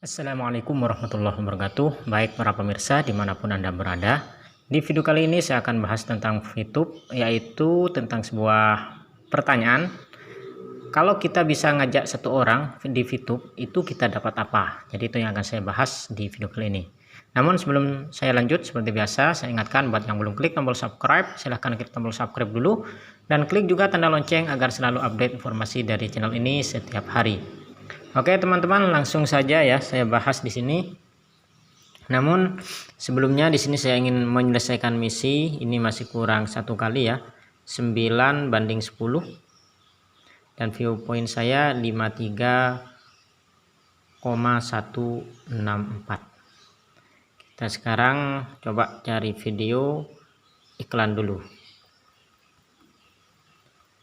Assalamualaikum warahmatullahi wabarakatuh. Baik para pemirsa dimanapun Anda berada, di video kali ini saya akan bahas tentang VTube, yaitu tentang sebuah pertanyaan. Kalau kita bisa ngajak satu orang di VTube, itu kita dapat apa? Jadi itu yang akan saya bahas di video kali ini. Namun sebelum saya lanjut, seperti biasa saya ingatkan buat yang belum klik tombol subscribe, silahkan klik tombol subscribe dulu dan klik juga tanda lonceng agar selalu update informasi dari channel ini setiap hari. Oke teman-teman, langsung saja ya saya bahas di sini. Namun sebelumnya di sini saya ingin menyelesaikan misi. Ini masih kurang satu kali ya, 9 banding 10, dan viewpoint saya 53,164. Kita sekarang coba cari video iklan dulu.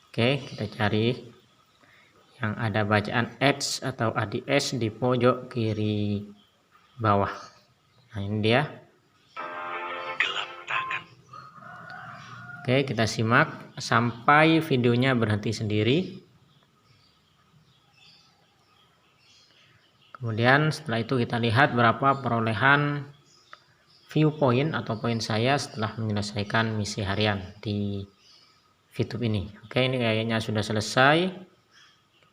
Oke, kita cari yang ada bacaan ads atau ADS di pojok kiri bawah. Nah ini dia. Oke, kita simak sampai videonya berhenti sendiri. Kemudian setelah itu kita lihat berapa perolehan viewpoint atau poin saya setelah menyelesaikan misi harian di VTube ini. Oke, ini kayaknya sudah selesai.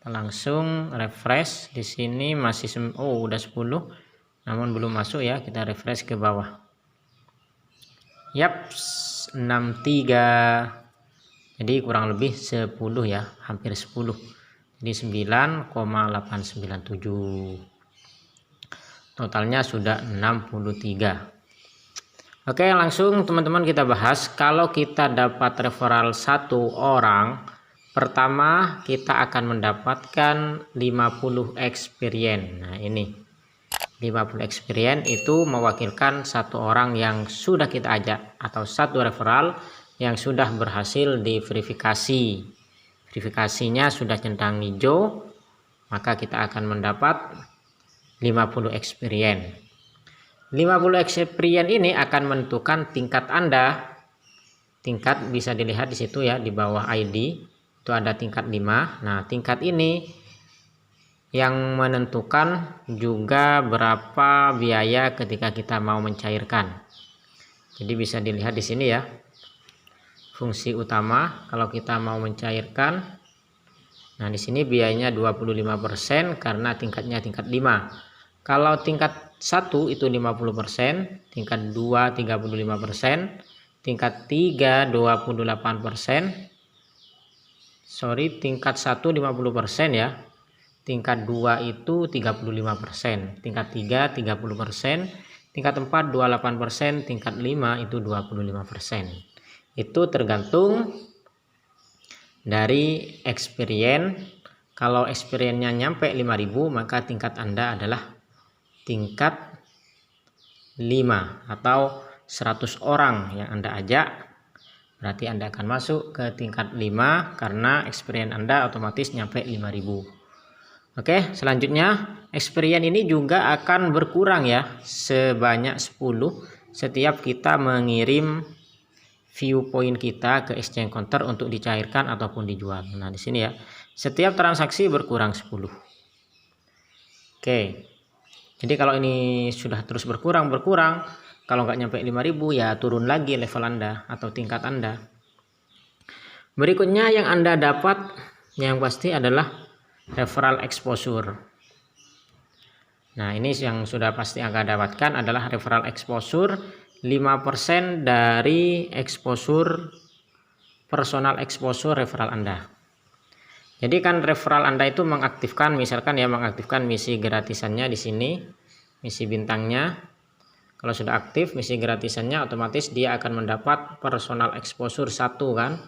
Langsung refresh. Di sini masih udah 10, namun belum masuk ya. Kita refresh ke bawah. Yap, 63. Jadi kurang lebih 10 ya, hampir 10. Jadi 9,897. Totalnya sudah 63. Oke, langsung teman-teman kita bahas. Kalau kita dapat referral satu orang, pertama kita akan mendapatkan 50 experience. Nah ini 50 experience itu mewakilkan satu orang yang sudah kita ajak atau satu referral yang sudah berhasil diverifikasi. Verifikasinya sudah centang hijau, maka kita akan mendapat 50 experience. 50 experience ini akan menentukan tingkat Anda. Tingkat bisa dilihat di situ ya, di bawah ID. Itu ada tingkat 5. Nah tingkat ini yang menentukan juga berapa biaya ketika kita mau mencairkan. Jadi bisa dilihat di sini ya, fungsi utama kalau kita mau mencairkan. Nah di sini biayanya 25% karena tingkatnya tingkat 5. Kalau tingkat 1 itu 50%, tingkat 2 35%, tingkat 3 28%. Tingkat 1 50% ya, tingkat 2 itu 35%, tingkat 3 30%, tingkat 4 28%, tingkat 5 itu 25%. Itu tergantung dari experience. Kalau experience-nya nyampe 5.000, maka tingkat Anda adalah tingkat 5 atau 100 orang yang Anda ajak, berarti Anda akan masuk ke tingkat 5 karena experience Anda otomatis nyampe 5.000. Oke, selanjutnya experience ini juga akan berkurang ya, sebanyak 10 setiap kita mengirim viewpoint kita ke exchange counter untuk dicairkan ataupun dijual. Nah di sini ya, setiap transaksi berkurang 10. Oke, jadi kalau ini sudah terus berkurang, kalau nggak nyampe 5.000 ya turun lagi level Anda atau tingkat Anda. Berikutnya yang Anda dapat yang pasti adalah referral exposure. Nah ini yang sudah pasti Anda dapatkan adalah referral exposure, 5% dari exposure, personal exposure referral Anda. Jadi kan referral Anda itu mengaktifkan, misalkan ya, mengaktifkan misi gratisannya di sini, misi bintangnya. Kalau sudah aktif misi gratisannya, otomatis dia akan mendapat personal exposure 1 kan,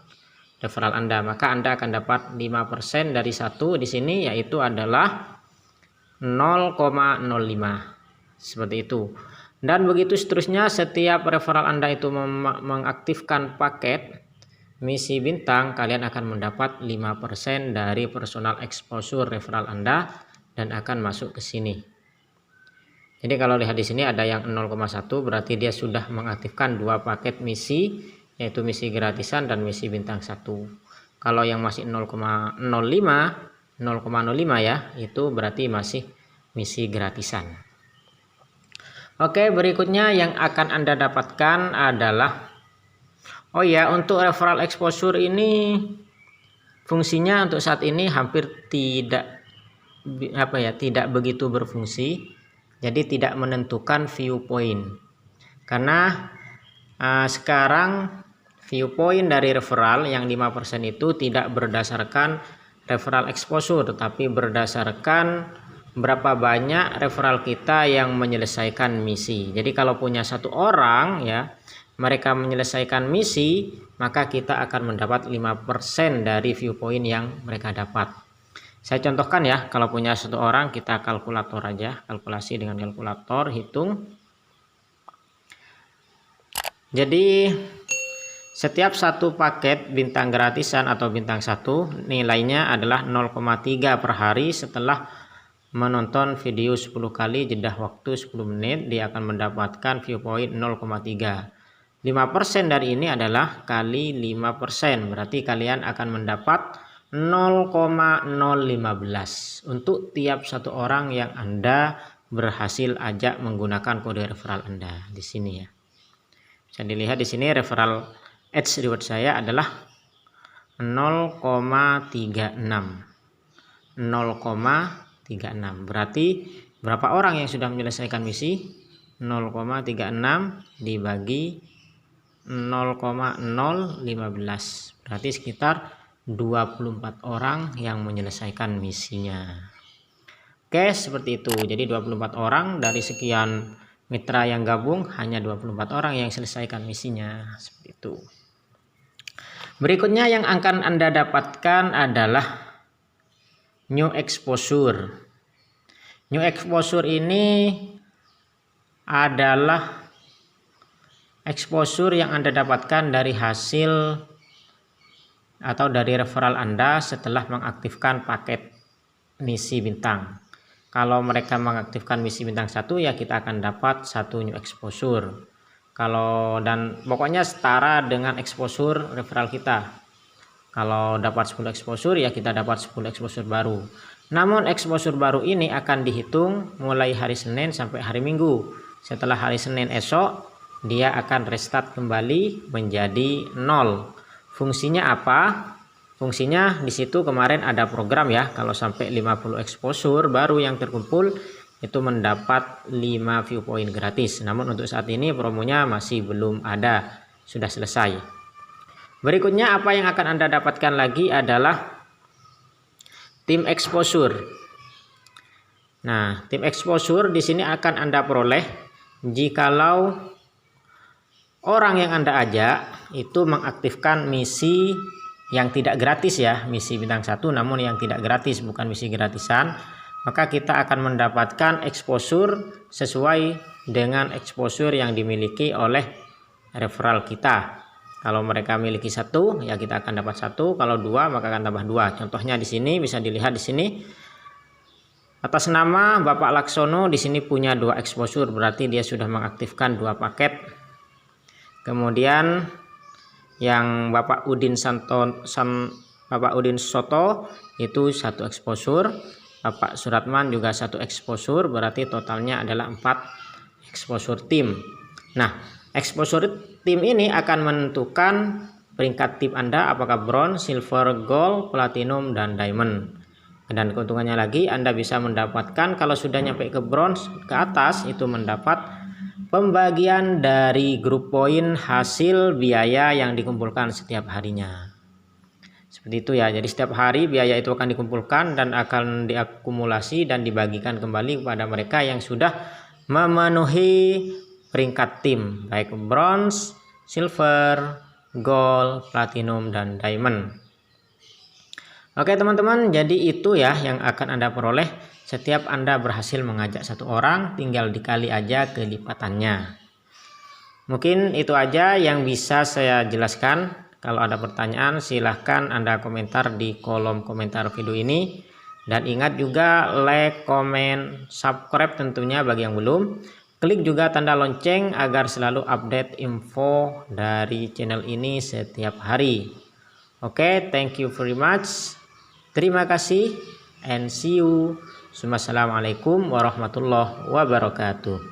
referral Anda. Maka Anda akan dapat 5% dari 1 di sini, yaitu adalah 0,05. Seperti itu. Dan begitu seterusnya, setiap referral Anda itu mengaktifkan paket misi bintang, kalian akan mendapat 5% dari personal exposure referral Anda dan akan masuk ke sini. Jadi kalau lihat di sini ada yang 0,1, berarti dia sudah mengaktifkan 2 paket misi, yaitu misi gratisan dan misi bintang 1. Kalau yang masih 0,05 ya, itu berarti masih misi gratisan. Oke, berikutnya yang akan Anda dapatkan adalah, oh ya, untuk referral exposure ini fungsinya untuk saat ini hampir tidak tidak begitu berfungsi. Jadi tidak menentukan viewpoint. Karena sekarang viewpoint dari referral yang 5% itu tidak berdasarkan referral exposure, tetapi berdasarkan berapa banyak referral kita yang menyelesaikan misi. Jadi kalau punya satu orang ya, mereka menyelesaikan misi, maka kita akan mendapat 5% dari viewpoint yang mereka dapat. Saya contohkan ya, kalau punya satu orang kita kalkulator aja, kalkulasi dengan kalkulator, hitung. Jadi setiap satu paket bintang gratisan atau bintang 1 nilainya adalah 0,3 per hari. Setelah menonton video 10 kali jeda waktu 10 menit, dia akan mendapatkan viewpoint 0,3. 5% dari ini adalah kali 5%, berarti kalian akan mendapat 0,015 untuk tiap satu orang yang Anda berhasil ajak menggunakan kode referral Anda di sini ya. Bisa dilihat di sini referral edge reward saya adalah 0,36. Berarti berapa orang yang sudah menyelesaikan misi? 0,36 dibagi 0,015, berarti sekitar 24 orang yang menyelesaikan misinya. Oke, seperti itu. Jadi 24 orang dari sekian mitra yang gabung, hanya 24 orang yang selesaikan misinya. Seperti itu. Berikutnya yang akan Anda dapatkan adalah new exposure. New exposure ini adalah exposure yang Anda dapatkan dari hasil atau dari referral Anda setelah mengaktifkan paket misi bintang. Kalau mereka mengaktifkan misi bintang 1 ya kita akan dapat 1 new exposure. Dan pokoknya setara dengan exposure referral kita. Kalau dapat 10 exposure ya kita dapat 10 exposure baru. Namun exposure baru ini akan dihitung mulai hari Senin sampai hari Minggu. Setelah hari Senin esok dia akan restart kembali menjadi 0. Fungsinya apa? Fungsinya di situ kemarin ada program ya, kalau sampai 50 exposure baru yang terkumpul itu mendapat 5 viewpoint gratis. Namun untuk saat ini promonya masih belum ada, sudah selesai. Berikutnya apa yang akan Anda dapatkan lagi adalah tim exposure. Nah, tim exposure di sini akan Anda peroleh jikalau orang yang Anda ajak itu mengaktifkan misi yang tidak gratis ya, misi bintang 1 namun yang tidak gratis, bukan misi gratisan, maka kita akan mendapatkan exposure sesuai dengan exposure yang dimiliki oleh referral kita. Kalau mereka miliki 1 ya kita akan dapat 1, kalau 2 maka akan tambah 2. Contohnya di sini bisa dilihat di sini. Atas nama Bapak Laksono di sini punya 2 exposure, berarti dia sudah mengaktifkan 2 paket. Kemudian yang Bapak Udin Soto itu 1 exposure, Bapak Suratman juga 1 exposure, berarti totalnya adalah 4 exposure tim. Nah, exposure tim ini akan menentukan peringkat tim Anda apakah bronze, silver, gold, platinum, dan diamond. Dan keuntungannya lagi Anda bisa mendapatkan kalau sudah nyampe ke bronze ke atas itu mendapat pembagian dari grup poin hasil biaya yang dikumpulkan setiap harinya. Seperti itu ya. Jadi setiap hari biaya itu akan dikumpulkan dan akan diakumulasi dan dibagikan kembali kepada mereka yang sudah memenuhi peringkat tim, baik bronze, silver, gold, platinum, dan diamond. Oke teman-teman, jadi itu ya yang akan Anda peroleh setiap Anda berhasil mengajak 1 orang, tinggal dikali aja kelipatannya. Mungkin itu aja yang bisa saya jelaskan. Kalau ada pertanyaan silahkan Anda komentar di kolom komentar video ini. Dan ingat juga like, komen, subscribe tentunya bagi yang belum. Klik juga tanda lonceng agar selalu update info dari channel ini setiap hari. Oke, thank you very much. Terima kasih and see you. Wassalamualaikum warahmatullahi wabarakatuh.